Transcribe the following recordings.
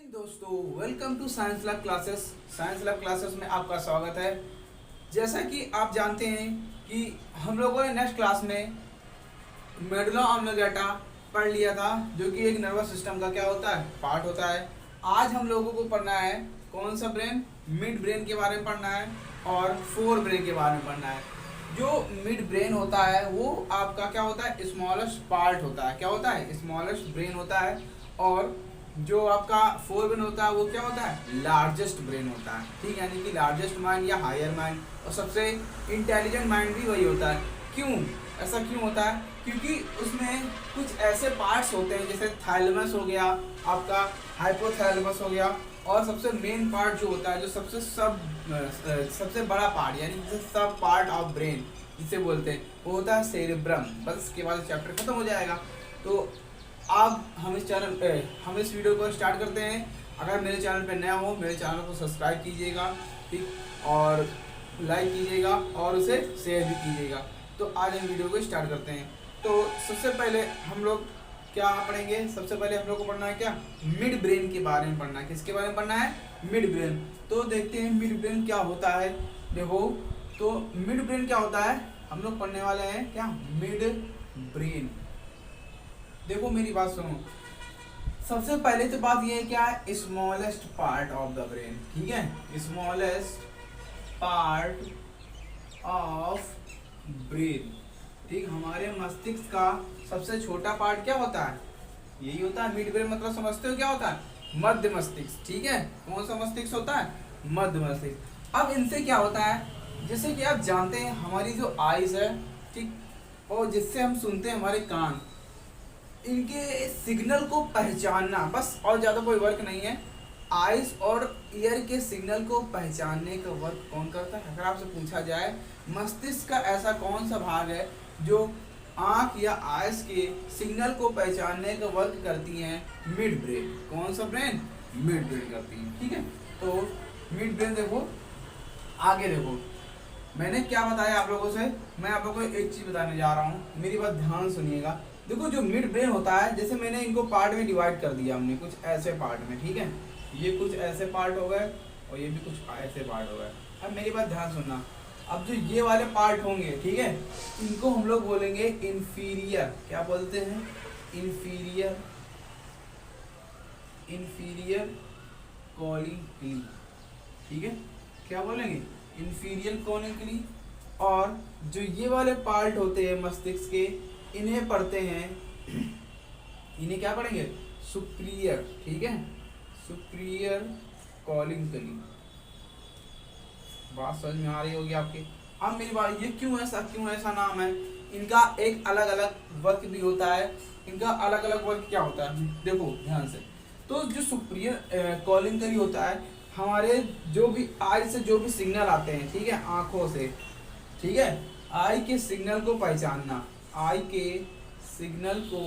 Morning दोस्तों, welcome to science lab classes. Science lab classes में आपका स्वागत है। जैसा कि आप जानते हैं कि हम लोगों ने नेक्स्ट क्लास में मेडुला ऑब्लिंगेटा पढ़ लिया था, जो कि एक नर्वस सिस्टम का क्या होता है, पार्ट होता है। आज हम लोगों को पढ़ना है कौन सा ब्रेन, मिड ब्रेन के बारे में पढ़ना है और फोर ब्रेन के बारे में पढ़ना है। जो मिड ब्रेन होता है वो आपका क्या होता है, स्मॉलेस्ट पार्ट होता है। क्या होता है, स्मॉलेस्ट ब्रेन होता है। और जो आपका फोर ब्रेन होता है वो क्या होता है, लार्जेस्ट ब्रेन होता है। ठीक है, यानी कि लार्जेस्ट माइंड या हायर माइंड, और सबसे इंटेलिजेंट माइंड भी वही होता है। क्यों, ऐसा क्यों होता है? क्योंकि उसमें कुछ ऐसे पार्ट्स होते हैं, जैसे थैलेमस हो गया, आपका हाइपोथैलेमस हो गया, और सबसे मेन पार्ट जो होता है, जो सबसे बड़ा पार्ट, यानी जैसे सब पार्ट ऑफ ब्रेन जिसे बोलते हैं, वो होता है सेरेब्रम। बस इसके बाद चैप्टर खत्म हो जाएगा। तो आप हम इस वीडियो को स्टार्ट करते हैं। अगर मेरे चैनल पे नया हो, मेरे चैनल को सब्सक्राइब कीजिएगा, ठीक, और लाइक कीजिएगा और उसे शेयर भी कीजिएगा। तो आज हम वीडियो को स्टार्ट करते हैं। तो सबसे पहले हम लोग क्या पढ़ेंगे? सबसे पहले हम लोग को पढ़ना है क्या, मिड ब्रेन के बारे में पढ़ना है। किसके बारे में पढ़ना है? Mid brain. तो देखते हैं मिड ब्रेन क्या होता है। देखो, तो मिड ब्रेन क्या होता है, हम लोग पढ़ने वाले हैं क्या, मिड ब्रेन। देखो मेरी बात सुनो। सबसे पहले तो बात ये है क्या है, smallest part of the brain. ठीक है, स्मॉलेस्ट पार्ट ऑफ ब्रेन। ठीक, हमारे मस्तिष्क का सबसे छोटा पार्ट क्या होता है, यही होता है मिड ब्रेन। मतलब समझते हो क्या होता है, मध्य मस्तिष्क। ठीक है, कौन सा मस्तिष्क होता है, मध्य मस्तिष्क। अब इनसे क्या होता है, जैसे कि आप जानते हैं हमारी जो आईज है, ठीक, और जिससे हम सुनते हैं हमारे कान, इनके सिग्नल को पहचानना, बस, और ज़्यादा कोई वर्क नहीं है। आइस और ईयर के सिग्नल को पहचानने का वर्क कौन करता है? अगर आपसे पूछा जाए मस्तिष्क का ऐसा कौन सा भाग है जो आँख या आइस के सिग्नल को पहचानने का वर्क करती हैं, मिड ब्रेन। कौन सा ब्रेन? मिड ब्रेन करती है। ठीक है, तो मिड ब्रेन देखो, आगे देखो, मैंने क्या बताया आप लोगों से, मैं आप लोगों को एक चीज़ बताने जा रहा हूँ, मेरी बात ध्यान सुनिएगा। देखो, जो मिड ब्रेन होता है, जैसे मैंने इनको पार्ट में डिवाइड कर दिया हमने, कुछ ऐसे पार्ट में। ठीक है, ये कुछ ऐसे पार्ट हो गए और ये भी कुछ ऐसे पार्ट हो गए। अब मेरी बात ध्यान सुनना। अब जो ये वाले पार्ट होंगे, ठीक है, इनको हम लोग बोलेंगे इंफीरियर। क्या बोलते हैं? Inferior, inferior colliculi. ठीक है, क्या बोलेंगे? Inferior colliculi. और जो ये वाले पार्ट होते हैं मस्तिष्क के, इन्हें पढ़ते हैं, इन्हें क्या पढ़ेंगे? सुप्रियर। ठीक है, सुप्रियर कॉलिक्युली। बात समझ में आ रही होगी आपके। अब मेरी बात, ये क्यों ऐसा नाम है? इनका एक अलग अलग वर्क भी होता है। इनका अलग अलग वर्क क्या होता है, देखो ध्यान से। तो जो सुप्रियर कॉलिक्युली होता है, हमारे जो भी आई से जो भी सिग्नल आते हैं, ठीक है, आंखों से, ठीक है, आई के सिग्नल को पहचानना, आई के सिग्नल को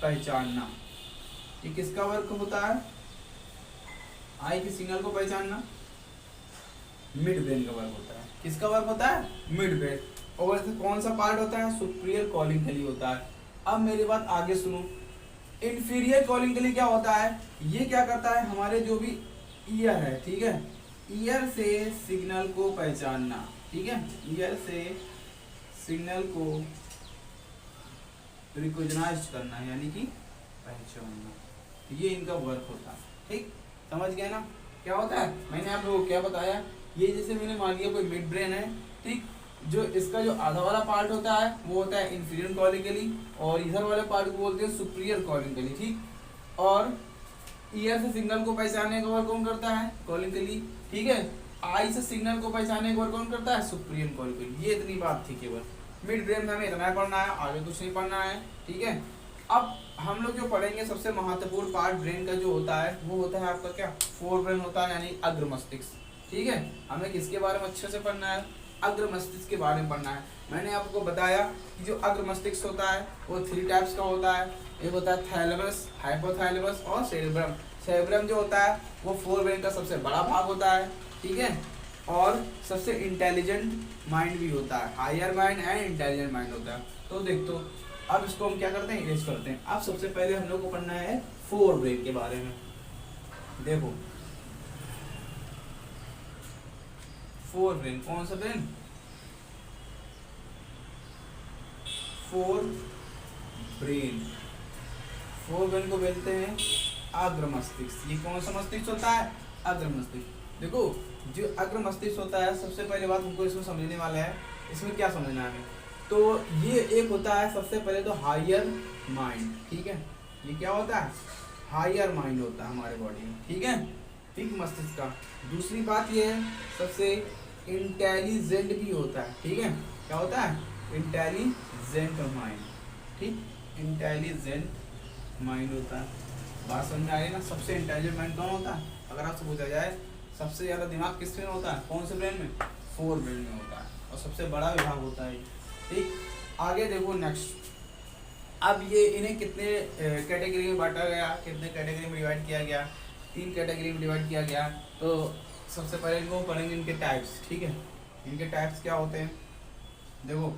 पहचानना, ये किसका वर्क होता है? आई के सिग्नल को पहचानना मिड ब्रेन का वर्क होता है। किसका वर्क होता है? Mid brain. और वैसे कौन सा पार्ट होता है? सुपीरियर कॉलिक्युली होता है। अब मेरी बात आगे सुनो। इंफीरियर कॉलिक्युली क्या होता है? ये क्या करता है, हमारे जो भी ईयर है, ठीक है, ईयर से सिग्नल को पहचानना। ठीक है, ईयर से सिग्नल को रिकॉग्नाइज करना, यानी कि पहचानना, ये इनका वर्क होता है। ठीक, समझ गए ना क्या होता है? मैंने आप लोगों को क्या बताया, ये जैसे मैंने मान लिया कोई मिड ब्रेन है, ठीक, जो इसका जो आधा वाला पार्ट होता है वो होता है इंफीरियर कॉलिक्युली, और इधर वाले पार्ट को बोलते हैं सुपीरियर कॉलिक्युली। ठीक, और ईयर से सिग्नल को पहचानने का वर्क कौन करता है? कॉलिक्युली। ठीक है, आई से सिग्नल को पहचानने का वर्क कौन करता है? सुपीरियर कॉलिक्युली। ये इतनी बात थी केवल। मिड ब्रेन में हमें इतना पढ़ना है, आगे कुछ नहीं पढ़ना है। ठीक है, अब हम लोग जो पढ़ेंगे, सबसे महत्वपूर्ण पार्ट ब्रेन का जो होता है वो होता है आपका क्या, फोर ब्रेन होता है, यानी अग्र मस्तिष्क। ठीक है, हमें किसके बारे में अच्छे से पढ़ना है? अग्र मस्तिष्क के बारे में पढ़ना है। मैंने आपको बताया कि जो अग्र मस्तिष्क होता है वो 3 टाइप्स का होता है। एक होता है थैलेमस, हाइपोथैलेमस और सेरेब्रम। सेरेब्रम जो होता है वो फोर ब्रेन का सबसे बड़ा भाग होता है। ठीक है, और सबसे इंटेलिजेंट माइंड भी होता है, higher mind and intelligent mind होता है। तो देख, तो अब इसको हम क्या करते हैं, इरेज करते हैं। अब सबसे पहले हम लोग को पढ़ना है फोर ब्रेन के बारे में। देखो फोर ब्रेन, कौन सा brain, fore brain. Fore brain को बोलते हैं अग्र मस्तिष्क। ये कौन सा मस्तिष्क होता है, अग्र मस्तिष्क। देखो जो अग्र मस्तिष्क होता है, सबसे पहले बात हमको इसमें समझने वाला है, इसमें क्या समझना है हमें, तो ये एक होता है सबसे पहले तो हायर माइंड, ठीक है। ये क्या होता है, हायर माइंड होता है हमारे बॉडी में, ठीक है, ठीक मस्तिष्क का। दूसरी बात ये है सबसे इंटेलिजेंट भी होता है, ठीक है। क्या होता है, इंटेलिजेंट माइंड, ठीक, इंटेलिजेंट माइंड होता है। बात समझ में आ रही है ना। सबसे इंटेलिजेंट माइंड कौन होता है, अगर आपसे पूछा जाए सबसे ज्यादा दिमाग किस में होता है, कौन से ब्रेन में, फोर ब्रेन में होता है, और सबसे बड़ा विभाग होता है, ठीक। आगे देखो नेक्स्ट, अब ये इन्हें कितने कैटेगरी में बांटा गया, कितने कैटेगरी में डिवाइड किया गया, 3 कैटेगरी में डिवाइड किया गया। तो सबसे पहले इनको पढ़ेंगे इनके टाइप्स, ठीक है। इनके टाइप्स क्या होते हैं, देखो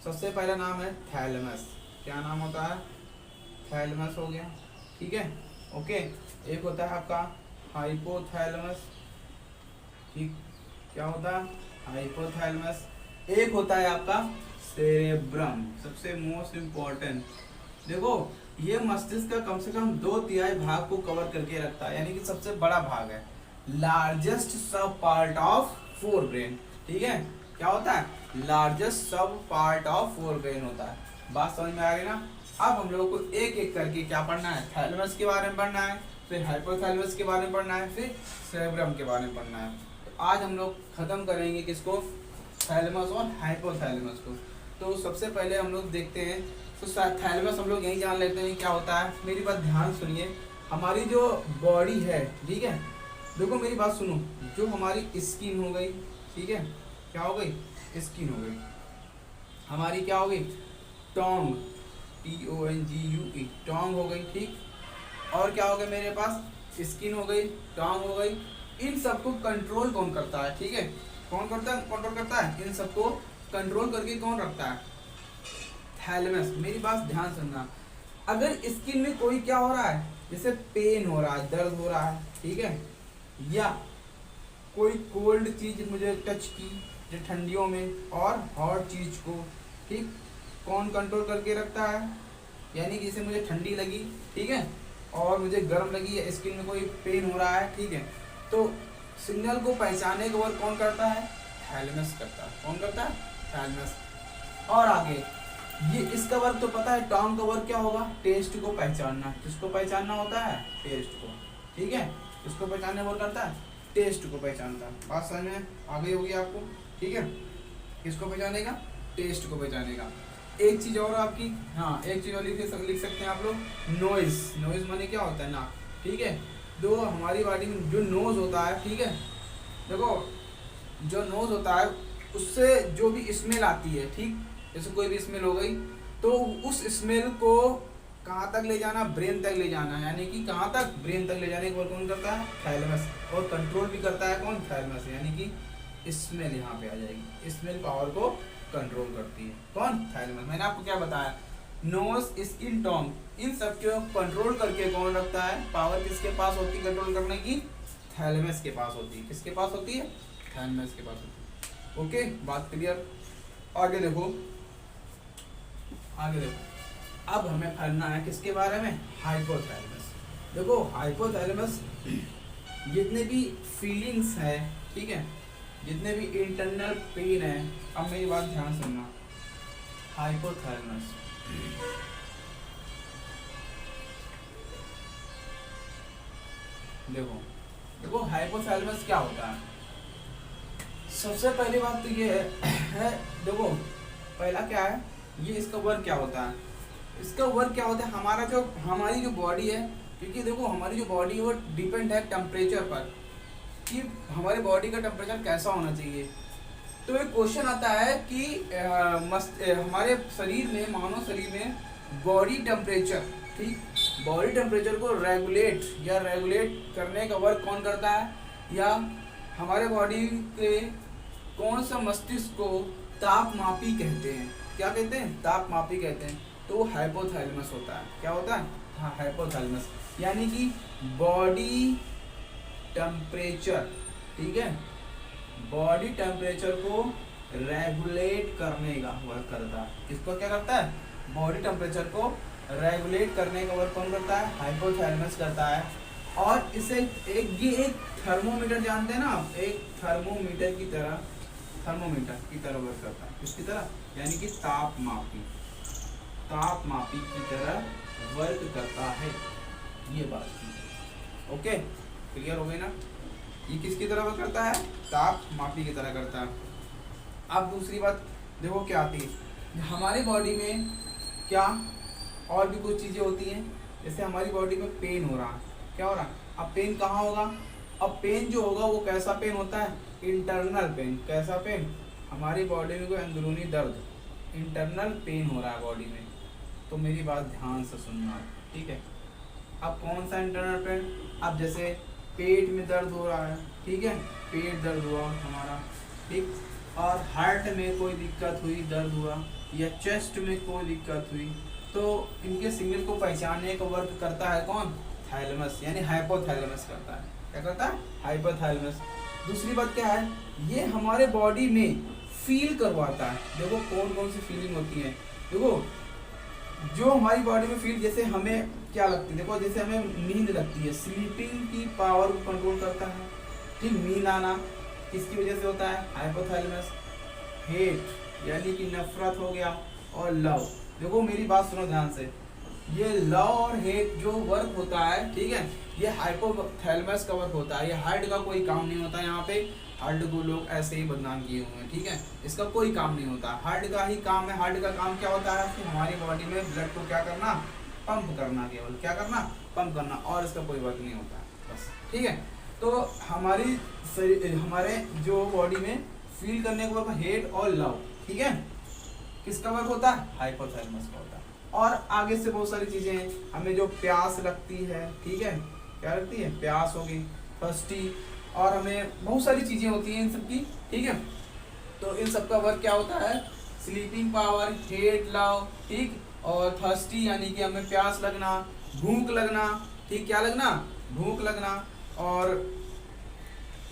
सबसे पहला नाम है थैलेमस। क्या नाम होता है, थैलेमस हो गया, ठीक है, ओके। एक होता है आपका हाइपोथैलेमस, ठीक, क्या होता है हाइपोथैलेमस। एक होता है आपका सेरेब्रम, सबसे मोस्ट इम्पोर्टेंट। देखो ये मस्तिष्क का कम से कम 2/3 भाग को कवर करके रखता है, यानी कि सबसे बड़ा भाग है, लार्जेस्ट सब पार्ट ऑफ फोर ब्रेन, ठीक है। क्या होता है, लार्जेस्ट सब पार्ट ऑफ फोर ब्रेन होता है। बात समझ में आ गई ना। अब हम लोग को एक एक करके क्या पढ़ना है, थैलेमस के बारे में पढ़ना है, फिर हाइपोथैलेमस के बारे में पढ़ना है, फिर सेरेब्रम के बारे में पढ़ना है। तो आज हम लोग खत्म करेंगे किसको, थैलेमस और हाइपोथैलेमस को। तो सबसे पहले हम लोग देखते हैं, तो थैलेमस हम लोग यही जान लेते हैं क्या होता है। मेरी बात ध्यान सुनिए, हमारी जो बॉडी है, ठीक है, देखो मेरी बात सुनो, जो हमारी स्किन हो गई, ठीक है, क्या हो गई, स्किन हो गई, हमारी क्या हो गई, टोंग, TONGUE, टोंग हो गई, ठीक। और क्या हो गया मेरे पास, स्किन हो गई, टोंग हो गई। इन सबको कंट्रोल कौन करता है, ठीक है, कौन करता है, कंट्रोल करता है, इन सबको कंट्रोल करके कौन रखता है, थैलेमस। मेरी बात ध्यान सुनना, अगर स्किन में कोई क्या हो रहा है, जैसे पेन हो रहा है, दर्द हो रहा है, ठीक है, या कोई कोल्ड चीज मुझे टच की, जो ठंडियों में, और हॉट चीज को, ठीक, कौन कंट्रोल करके रखता है, यानी कि जैसे मुझे ठंडी लगी, ठीक है, और मुझे गर्म लगी, या स्किन में कोई पेन हो रहा है, ठीक है, तो सिग्नल को पहचानने का वर्क कौन करता है, थैलेमस करता है। कौन करता है, थैलेमस। और आगे ये इसका वर्क तो पता है, टोंग का वर्क क्या होगा, टेस्ट को पहचानना। किसको पहचानना होता है, टेस्ट को, ठीक है, किसको पहचानने वर्क करता है, टेस्ट को पहचानता है। बात समझ में आ गई होगी आपको, ठीक है, किसको पहचानेगा, टेस्ट को पहचानेगा। एक चीज और आपकी, हाँ एक चीज और लिख सकते हैं आप लोग, नॉइज। नॉइज माने क्या होता है, नाक, ठीक है। जो हमारी बॉडी में जो नोज होता है, ठीक है, देखो जो नोज होता है उससे जो भी स्मेल आती है, ठीक, जैसे कोई भी स्मेल हो गई, तो उस स्मेल को कहाँ तक ले जाना, ब्रेन तक ले जाना, यानी कि कहाँ तक, ब्रेन तक ले जाने का कौन करता है, थैलेमस। और कंट्रोल भी करता है कौन, थैलेमस, यानी कि स्मेल यहाँ पे आ जाएगी, स्मेल पावर को कंट्रोल करती है कौन, थैलेमस। मैंने आपको क्या बताया, नोज, स्किन, टोंग, इन सब को कंट्रोल करके कौन रखता है, पावर किसके पास होती है कंट्रोल करने की, थैलेमस के पास होती है। किसके पास होती है, थैलेमस के पास होती है। ओके, बात क्लियर। आगे देखो, आगे देखो, अब हमें पढ़ना है किसके बारे में, हाइपोथैलेमस। देखो हाइपोथैलेमस जितने भी फीलिंग्स है, ठीक है, जितने भी इंटरनल पेन है, अब मेरी बात ध्यान सुनना, हाइपोथैलेमस देखो, देखो हाइपोथैलेमस क्या होता है। सबसे पहली बात तो ये है, देखो पहला क्या है, ये इसका वर्क क्या होता है, इसका वर्क क्या होता है, हमारी जो बॉडी है, क्योंकि देखो हमारी जो बॉडी है वो डिपेंड है टेम्परेचर पर, कि हमारी बॉडी का टेम्परेचर कैसा होना चाहिए। तो एक क्वेश्चन आता है कि हमारे शरीर में, मानव शरीर में बॉडी टेम्परेचर, ठीक, बॉडी टेम्परेचर को रेगुलेट करने का वर्क कौन करता है, या हमारे बॉडी के कौन सा मस्तिष्क को तापमापी कहते हैं, क्या कहते हैं, तापमापी कहते हैं। तो हाइपोथैलेमस होता है। क्या होता है? हाँ, हाइपोथैलेमस, यानी कि बॉडी टेम्परेचर, ठीक है, बॉडी टेम्परेचर को रेगुलेट करने का वर्क करता है। किसको क्या करता है? बॉडी टेम्परेचर को रेगुलेट करने का वर्क कौन करता है? हाइपोथैलेमस करता है। और इसे एक थर्मोमीटर जानते हैं ना आप, एक थर्मोमीटर की तरह वर्क करता है। किसकी तरह? यानी कि तापमापी की तरह वर्क करता है। ये बात की, ओके, क्लियर हो गई ना? ये किसकी तरह वर्क करता है? तापमापी की तरह करता है। अब दूसरी बात देखो क्या आती है, हमारी बॉडी में क्या और भी कुछ चीज़ें होती हैं। जैसे हमारी बॉडी में पेन हो रहा है, क्या हो रहा है? अब पेन कहाँ होगा? अब पेन जो होगा वो कैसा पेन होता है? Internal pain. कैसा पेन? हमारी बॉडी में कोई अंदरूनी दर्द, इंटरनल पेन हो रहा है बॉडी में। तो मेरी बात ध्यान से सुनना, ठीक है? अब कौन सा इंटरनल पेन? अब जैसे पेट में दर्द हो रहा है, ठीक है, पेट दर्द हुआ हमारा, ठीक, और हार्ट में कोई दिक्कत हुई, दर्द हुआ, या चेस्ट में कोई दिक्कत हुई, तो इनके सिग्नल को पहचानने का वर्क करता है कौन? थैलेमस, यानी हाइपोथैलेमस करता है। क्या करता है? हाइपोथैलेमस। दूसरी बात क्या है? ये हमारे बॉडी में फील करवाता है। देखो कौन कौन सी फीलिंग होती है। देखो जो हमारी बॉडी में फील, जैसे हमें क्या लगती है, देखो जैसे हमें नींद लगती है, स्लीपिंग की पावर को कंट्रोल करता है, ठीक, नींद आना किसकी वजह से होता है? हाइपोथैलेमस। हेट यानी कि नफरत हो गया, और लव। देखो मेरी बात सुनो ध्यान से, ये लव और हेट जो वर्क होता है, ठीक है, ये हाइपोथैलेमस का वर्क होता है। ये हार्ट का कोई काम नहीं होता। यहाँ पे हार्ट को लोग ऐसे ही बदनाम किए हुए हैं, ठीक है, इसका कोई काम नहीं होता। हार्ट का ही काम है। हार्ट का काम क्या होता है कि हमारी बॉडी में ब्लड को क्या करना? पंप करना, केवल क्या करना? पंप करना, और इसका कोई वर्क नहीं होता बस, ठीक है। तो हमारे जो बॉडी में फील करने का वर्क हेट और लव, ठीक है, किसका वर्क होता है? हाइपोथैलेमस का होता है। और आगे से बहुत सारी चीजें हैं। हमें जो प्यास लगती है, ठीक है, क्या लगती है? प्यास होगी, थर्स्टी, और हमें बहुत सारी चीजें होती हैं इन सब की, ठीक है। तो इन सब का वर्क क्या होता है? स्लीपिंग पावर, हेट, लव, ठीक, और थर्स्टी यानी कि हमें प्यास लगना, भूख लगना, ठीक, क्या लगना? भूख लगना, और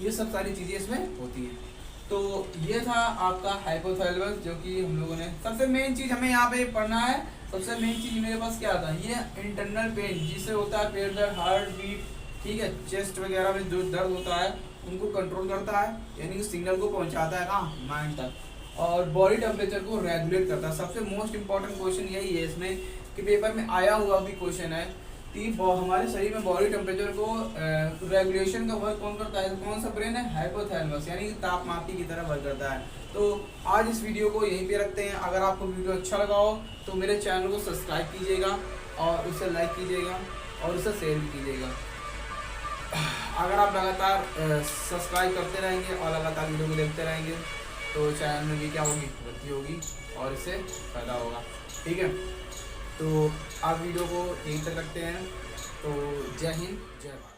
ये सब सारी चीजें इसमें होती हैं। तो ये था आपका हाइपोथैलेमस, जो कि हम लोगों ने सबसे मेन चीज हमें यहाँ पे पढ़ना है। सबसे मेन चीज मेरे पास क्या था? ये इंटरनल पेन, जिससे होता है पेट दर्द, हार्ट बीट, ठीक है, चेस्ट वगैरह में जो दर्द होता है उनको कंट्रोल करता है, यानी कि सिग्नल को पहुंचाता है कहाँ? माइंड तक। और बॉडी टेम्परेचर को रेगुलेट करता है। सबसे मोस्ट इंपॉर्टेंट क्वेश्चन यही है इसमें, कि पेपर में आया हुआ भी क्वेश्चन है कि हमारे शरीर में बॉडी टेम्परेचर को रेगुलेशन का वर्क कौन करता है? कौन सा ब्रेन है? हाइपोथैलेमस, यानी कि तापमापी की तरह वर्क करता है। तो आज इस वीडियो को यहीं पे रखते हैं। अगर आपको वीडियो अच्छा लगा हो तो मेरे चैनल को सब्सक्राइब कीजिएगा, और उसे लाइक कीजिएगा, और उसे शेयर भी कीजिएगा। अगर आप लगातार सब्सक्राइब करते रहेंगे और लगातार वीडियो को देखते रहेंगे तो चैनल में भी क्या होगी? वृद्धि होगी, और इससे फायदा होगा, ठीक है। तो आप वीडियो को यहीं तक रखते हैं। तो जय हिंद, जय भारत।